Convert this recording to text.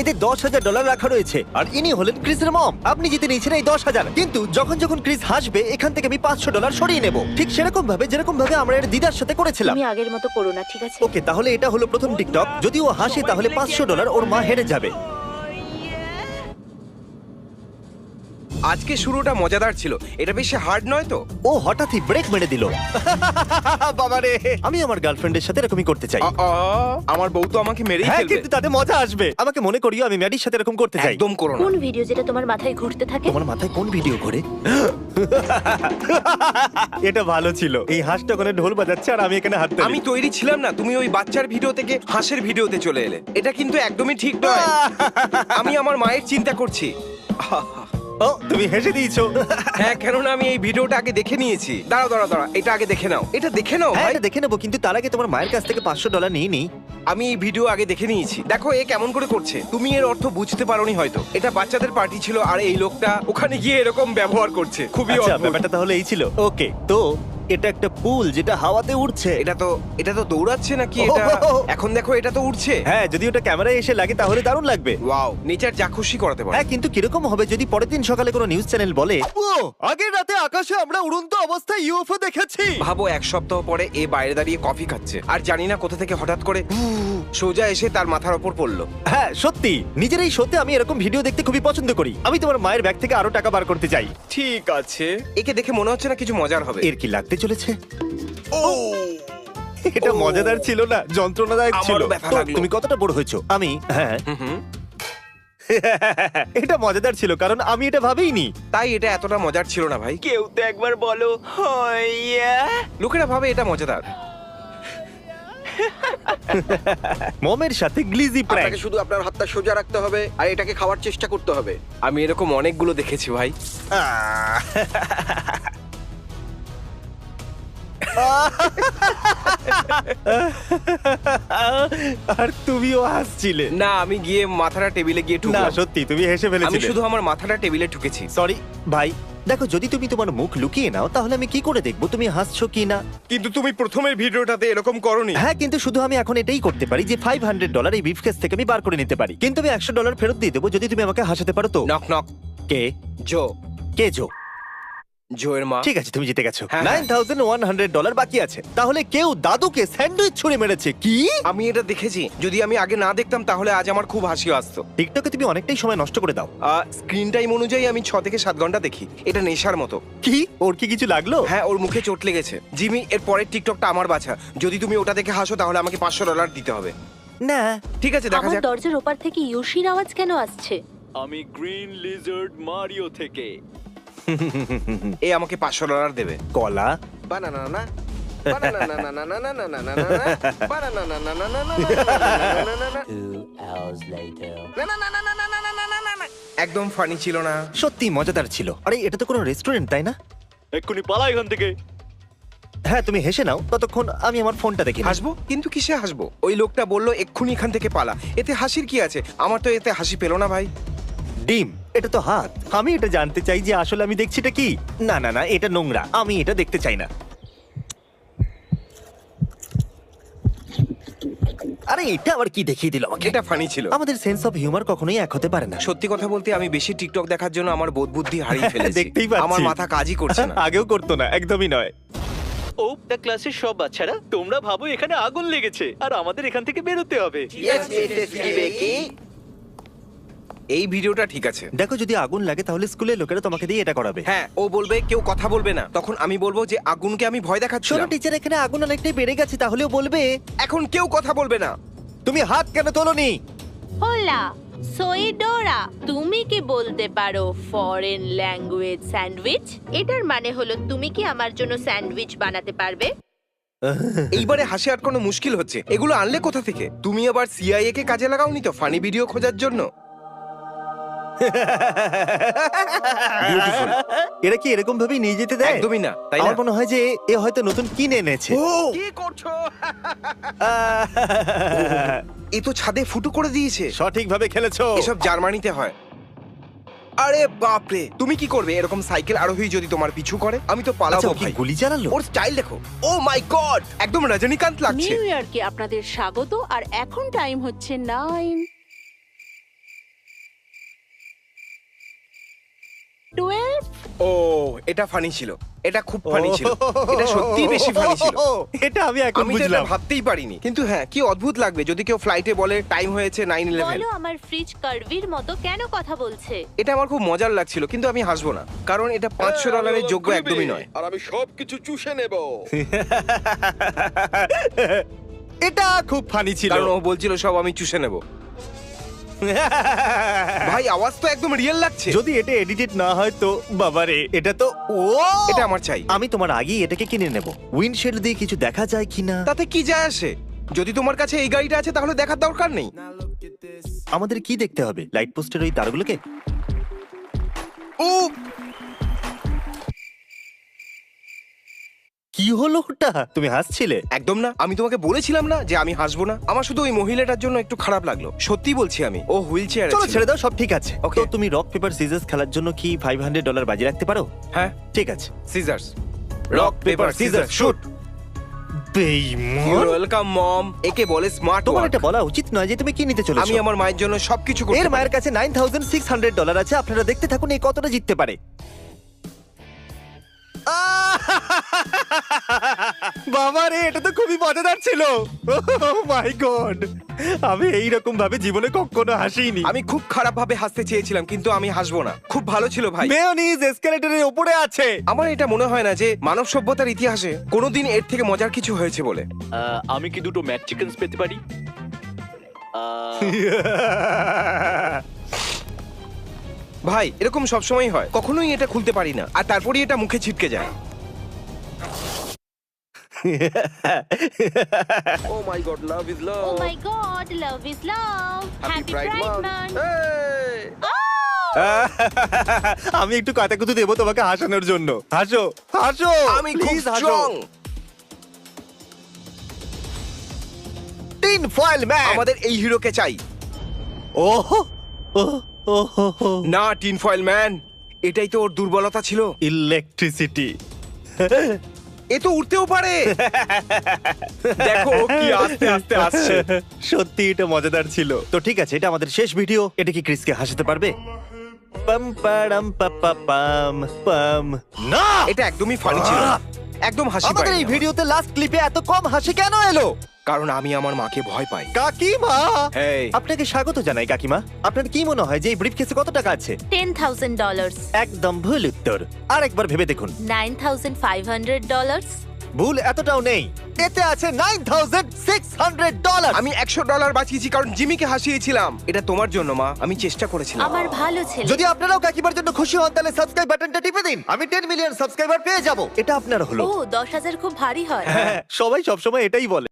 এতে $10,000 রাখা রয়েছে আর ইনি হলেন ক্রিসের মম। আপনি জিতে নিয়েছেন এই 10,000, কিন্তু যখন যখন ক্রিস হাসবে এখান থেকে আমি $500 সরিয়ে নেব, ঠিক সেরকম ভাবে যেরকম ভাবে আমরা এর দিদার সাথে করেছিলাম। তুমি আগের মতো করো না, ঠিক আছে? ওকে, তাহলে এটা হলো প্রথম টিকটক। যদি ও হাসে তাহলে $500 ওর মা হেরে যাবে। আজকে শুরুটা মজাদার ছিল, এটা বেশি হার্ড নয় তো? ও হঠাৎই ব্রেক মেরে দিল। বাবারে, আমি আমার গার্লফ্রেন্ডের সাথে এরকমই করতে চাই। আমার বউ তো আমাকে মেরেই হ্যাঁ, ফেলবে। কিন্তু তাতে মজা আসবে। আমাকে মনে করিও আমি ম্যাডির সাথে এরকম করতে চাই। একদম করো না। কোন ভিডিও যেটা তোমার মাথায় ঘুরতে থাকে? তোমার মাথায় কোন ভিডিও ঘোরে? এটা ভালো ছিল। এই হাঁসটা ওখানে ঢোল বাজাচ্ছে আর আমি এখানে হাত তালি। আমি তৈরি ছিলাম না, তুমি ওই বাচ্চার ভিডিও থেকে হাঁসের ভিডিওতে চলে এলে। এটা কিন্তু একদমই ঠিক নয়। আমি আমার মায়ের চিন্তা করছি। ও, তুমি হেসে দিয়েছো। হ্যাঁ, কেননা আমি এই ভিডিওটা আগে দেখে নিয়েছি। দাঁড়াও, এটা আগে দেখে নাও। এটা দেখে নাও হ্যাঁ, ভাই। এটা দেখে নেবো, কিন্তু তার আগে তোমার মায়ের কাছ থেকে $500 নিয়ে নি। আমি এই ভিডিও আগে দেখে নিয়েছি। দেখো এ কেমন করে করছে। তুমি এর অর্থ বুঝতে পারোনি হয়তো। এটা বাচ্চাদের পার্টি ছিল আর এই লোকটা ওখানে গিয়ে এরকম ব্যবহার করছে। খুবই আচ্ছা, অদ্ভুত। ব্যাপারটা তাহলে এই ছিল। ওকে, তো এটা একটা পুল যেটা হাওয়াতে উঠছে। এটা তো দৌড়াচ্ছে নাকি এটা? এখন দেখো, এটা তো উঠছে। হ্যাঁ, যদি ওটা ক্যামেরায় এসে লাগে তাহলে দারুণ লাগবে। ওয়াও, নেচার যা খুশি করাতে পারে। হ্যাঁ, কিন্তু কিরকম হবে যদি পরের দিন সকালে কোনো নিউজ চ্যানেল বলে, ও আগের রাতে আকাশে আমরা উড়ন্ত অবস্থায় ইউএফও দেখেছি। ভাবো, এক সপ্তাহ পরে এ বাইরে দাঁড়িয়ে কফি খাচ্ছে আর জানি না কোথা থেকে হঠাৎ করে সোজা এসে তার মাথার ওপর পড়লো। হ্যাঁ, সত্যি নিজের এই শোতে আমি এরকম ভিডিও দেখতে খুবই পছন্দ করি। আমি তোমার মায়ের ব্যাগ থেকে আরো টাকা বার করতে চাই। ঠিক আছে, একে দেখে মনে হচ্ছে না কিছু মজার হবে। এর কি লাগতে চলেছে? ও এটা মজাদার ছিল না, যন্ত্রণাদায়ক ছিল। আমারও ব্যথা তো লাগলো। তুমি কতটা বড় হয়েছো? আমি হ্যাঁ হুম, এটা মজাদার ছিল কারণ আমি এটা ভাবিনি। তাই এটা এতটা মজার ছিল না ভাই। কেউ তো একবার বলো হইয়া। লোকেরা ভাবে এটা মজাদার। মমের সাথে গ্লিজি প্র্যাঙ্ক। আপনাকে শুধু আপনার হাতটা সোজা রাখতে হবে আর এটাকে খাওয়ার চেষ্টা করতে হবে। আমি এরকম অনেকগুলো দেখেছি ভাই। আর তুমিও হাসছিলে। না, আমি গিয়ে মাথাটা টেবিলে গিয়ে না, ঠুকলাম। সত্যি তুমি হেসে আমি ফেলেছিলে। শুধু আমার মাথাটা টেবিলে ঠুকেছি। সরি ভাই। দেখো, যদি তুমি তোমার মুখ লুকিয়ে নাও তাহলে আমি কি করে দেখবো তুমি হাসছো কি না? কিন্তু তুমি প্রথমের ভিডিওটাতে এরকম করনি। হ্যাঁ, কিন্তু শুধু আমি এখন এটাই করতে পারি যে $500 এই ব্রিফকেস থেকে আমি বার করে নিতে পারি, কিন্তু আমি $100 ফেরত দিয়ে দেবো যদি তুমি আমাকে হাসাতে পারো। তো নক নক। কে জো। কে জো? জোয়ের মা। ঠিক আছে, তুমি জিতে গেছো। হ্যাঁ, হ্যাঁ। $9,100 বাকি আছে। তাহলে কেউ দাদুকে স্যান্ডউইচ ছুঁড়ে মেরেছে কি? আমি এটা দেখেছি। যদি আমি আগে না দেখতাম তাহলে আজ আমার খুব হাসি আসতো। টিকটকে তুমি অনেকটাই সময় নষ্ট করে দাও। স্ক্রিন টাইম অনুযায়ী আমি 6 থেকে 7 ঘন্টা দেখি। এটা নেশার মতো। কি, ওর কি কিছু লাগলো? হ্যাঁ, ওর মুখে চোট লেগেছে। জিমি, এর পরের টিকটকটা আমার বাছা। যদি তুমি ওটা দেখে হাসো তাহলে আমাকে $500 দিতে হবে। না। ঠিক আছে, দেখা আমার যাক। দরজার ওপার থেকে ইয়োশির আওয়াজ কেন আসছে? আমি গ্রিন লিজার্ড মারিও থেকে। এ আমাকে $500 দেবে। কলা। বানানা না বানানা না না না না না না না না বানানা না না না না না না 2 hours later. না। একদম ফানি ছিল না। সত্যি মজাদার ছিল। আরে এটা তো কোনো রেস্টুরেন্ট, তাই না? এক্ষুনি পালা এখান থেকে। হ্যাঁ, তুমি হেসে নাও, ততক্ষণ আমি আমার ফোনটা দেখি। হাসবো? কিন্তু কিসে হাসবো? ওই লোকটা বললো এক্ষুনি এখান থেকে পালা। এতে হাসির কি আছে? আমার তো এতে হাসি পেলো না ভাই। ডিম, এটা তো হাত। আমি এটা জানতে চাই যে আসলে আমি দেখছি এটা কি। না না না, এটা নোংরা, আমি এটা দেখতে চাই না। আরে এটা আবার কি দেখিয়ে দিল আমাকে? এটা ফানি ছিল। আমাদের সেন্স অফ হিউমার কখনোই এক হতে পারে না। সত্যি কথা বলতে আমি বেশি টিকটক দেখার জন্য আমার বোধ বুদ্ধি হারিয়ে ফেলেছি। দেখতেই পাচ্ছি। আমার মাথা কাজই করছে না। আগেও করতো না, একদমই নয়। ও দা ক্লাসের সব বাচ্চারা, তোমরা ভাবো এখানে আগুন লেগেছে আর আমাদের এখান থেকে বেরোতে হবে। ইয়েস মিসেস কিবেকি। এই ভিডিওটা ঠিক আছে। দেখো, যদি আগুন লাগে তাহলে স্কুলের লোকেরা তোমাকে দিয়ে এটা করাবে। হ্যাঁ, ও বলবে কেউ কথা বলবে না। তখন আমি বলবো যে আগুনকে আমি ভয় শোনো দেখাচ্ছিলাম। টিচার, এখানে আগুন অনেকটাই বেড়ে গেছে, তাহলেও বলবে এখন কেউ কথা বলবে না। তুমি হাত কেন তোলোনি? হোলা সোইডোরা, তুমি কি বলতে পারো ফরেন ল্যাঙ্গুয়েজ স্যান্ডউইচ? এটার মানে হলো তুমি কি আমার জন্য স্যান্ডউইচ বানাতে পারবে? এইবারে হাসি আটকানো মুশকিল হচ্ছে। এগুলো আনলে কোথা থেকে? তুমি আবার সিআইএ কে কাজে লাগাওনি তো ফানি ভিডিও খোঁজার জন্য? Beautiful. এরা কি এরকম ভাবেই নিয়ে যেতে দেয়? একদমই না, তাই না? আমার মনে হয় যে এ হয়তো নতুন কিনে এনেছে। কি করছো? এ তো ছাদে ফুটো করে দিয়েছে। সঠিকভাবে খেলেছো। এসব জার্মানিতে হয়। আরে বাপরে, তুমি কি করবে এরকম সাইকেল আরোহী যদি তোমার পিছু করে? আমি তো আচ্ছা, পালাবো ও কি ভাই। গুলি চালালো? ওর স্টাইল দেখো। ও মাই গড, একদম রজনীকান্ত লাগছে। নিউ ইয়র্কে আপনাদের স্বাগত। আর এখন টাইম হচ্ছে 9। ও এটা ফানি ছিল, এটা খুব ফানি ছিল, এটা সত্যি বেশি ফানি ছিল। এটা আমি এখন আমি তো এটা বুঝলাম। ভাবতেই পারিনি, কিন্তু হ্যাঁ কি অদ্ভুত লাগবে যদি কেউ ফ্লাইটে বলে টাইম হয়েছে 9:11। বলো আমার ফ্রিজ কার্ভির মতো কেন কথা বলছে? এটা আমার খুব মজার লাগছিল, কিন্তু আমি হাসবো না, কারণ এটা $500 যোগ্য একদমই নয়। আর আমি সবকিছু চুষে নেব। এটা খুব ফানি ছিল। কারণ ও বলছিল সব আমি চুষে নেব। ভাই আওয়াজ তো একদম রিয়েল লাগছে। যদি এটা এডিটেড না হয় তো বাবারে, এটা তো ও এটা আমার চাই। আমি তোমার আগেই এটাকে কিনে নেব। উইন্ডশিল্ড দিয়ে কিছু দেখা যায় কিনা। তাতে কি যায় আসে? যদি তোমার কাছে এই গাড়িটা আছে তাহলে দেখার দরকার নেই। আমাদের কি দেখতে হবে? লাইট পোস্টের ওই তারগুলোকে? ও কি হলো ওটা? তুমি হাসছিলে? একদম না, আমি তোমাকে বলেছিলাম না যে আমি হাসবো না। আমার শুধু ওই মহিলাটার জন্য একটু খারাপ লাগলো, সত্যি বলছি আমি। ও হুইল চেয়ারে চলো ছেড়ে দাও, সব ঠিক আছে। Okay. তো তুমি রক পেপার সিজার্স খেলার জন্য কি $500 বাজি রাখতে পারো? হ্যাঁ, ঠিক আছে। Scissors, rock paper scissors shoot. বেইমান! Welcome mom. একে বলে স্মার্ট। তোমার এটা বলা উচিত নয় যে তুমি কি নিতে চলেছো। আমি আমার মায়ের জন্য সবকিছু করতে এর পারি। মায়ের কাছে $9,600 আছে। আপনারা দেখতে থাকুন এই কতটা জিততে পারে। বাবা রে, এটা তো খুবই মজাদার ছিল। মাই গড, আমি এইরকম ভাবে জীবনে কখনো হাসিনি। আমি খুব খারাপ ভাবে হাসতে চেয়েছিলাম, কিন্তু আমি হাসবো না। খুব ভালো ছিল ভাই। মেয়োনিজ এসকেলেটরের উপরে আছে। আমার এটা মনে হয় না যে মানব সভ্যতার ইতিহাসে কোনোদিন এর থেকে মজার কিছু হয়েছে বলে। আমি কি দুটো ম্যাক চিকেনস পেতে পারি? ভাই এরকম সবসময় হয়, কখনোই এটা খুলতে পারি না, আর তারপরেই এটা মুখে ছিটকে যায়। Oh my God, love is love. Oh my God, love is love. Happy pride month. আমি একটু কাতাকুতু দেবো তোমাকে হাসানোর জন্য। হাসো হাসো, আমি খুব Please হাসো। স্ট্রং। Tin foil man. আমাদের এই হিরোকে চাই। ওহো ওহো, না টিন ফয়েল ম্যান, এটাই তো ওর দুর্বলতা ছিল। ইলেকট্রিসিটি। এ তো উঠতেও পারে। দেখো ও কি আস্তে আস্তে আসছে। সত্যি এটা মজাদার ছিল। তো ঠিক আছে, এটা আমাদের শেষ ভিডিও। এটা কি ক্রিসকে হাসাতে পারবে? পাম পাড়াম পাপা পাম পাম। না, এটা একদমই ফানি ছিল না। একদম হাসি আমাদের পায়নি এই আমার। ভিডিওতে লাস্ট ক্লিপে এত কম হাসি কেন এলো? কারণ আমি আমার মাকে ভয় পাই। কাকিমা, Hey. আপনাকে স্বাগত জানাই কাকিমা। আপনার কি মনে হয় যে এই ব্রিফকেসে কত টাকা আছে? $10,000, একদম ভুল উত্তর। আরেকবার ভেবে দেখুন। $9,500, ভুল এতটাও নেই, এতে আছে $9,600। আমি $100 বাঁচিয়েছি কারণ জিমিকে হাসিয়েছিলাম। এটা তোমার জন্য মা, আমি চেষ্টা করেছিলাম। আমার ভালো ছেলে। যদি আপনারাও কাকিমার জন্য খুশি হন তাহলে সাবস্ক্রাইব বাটনটা টিপে দিন। আমি 10 মিলিয়ন সাবস্ক্রাইবার পেয়ে যাব। এটা আপনার হলো। ও 10,000 খুব ভারী হয়। হ্যাঁ, সবাই সবসময় এটাই বলে।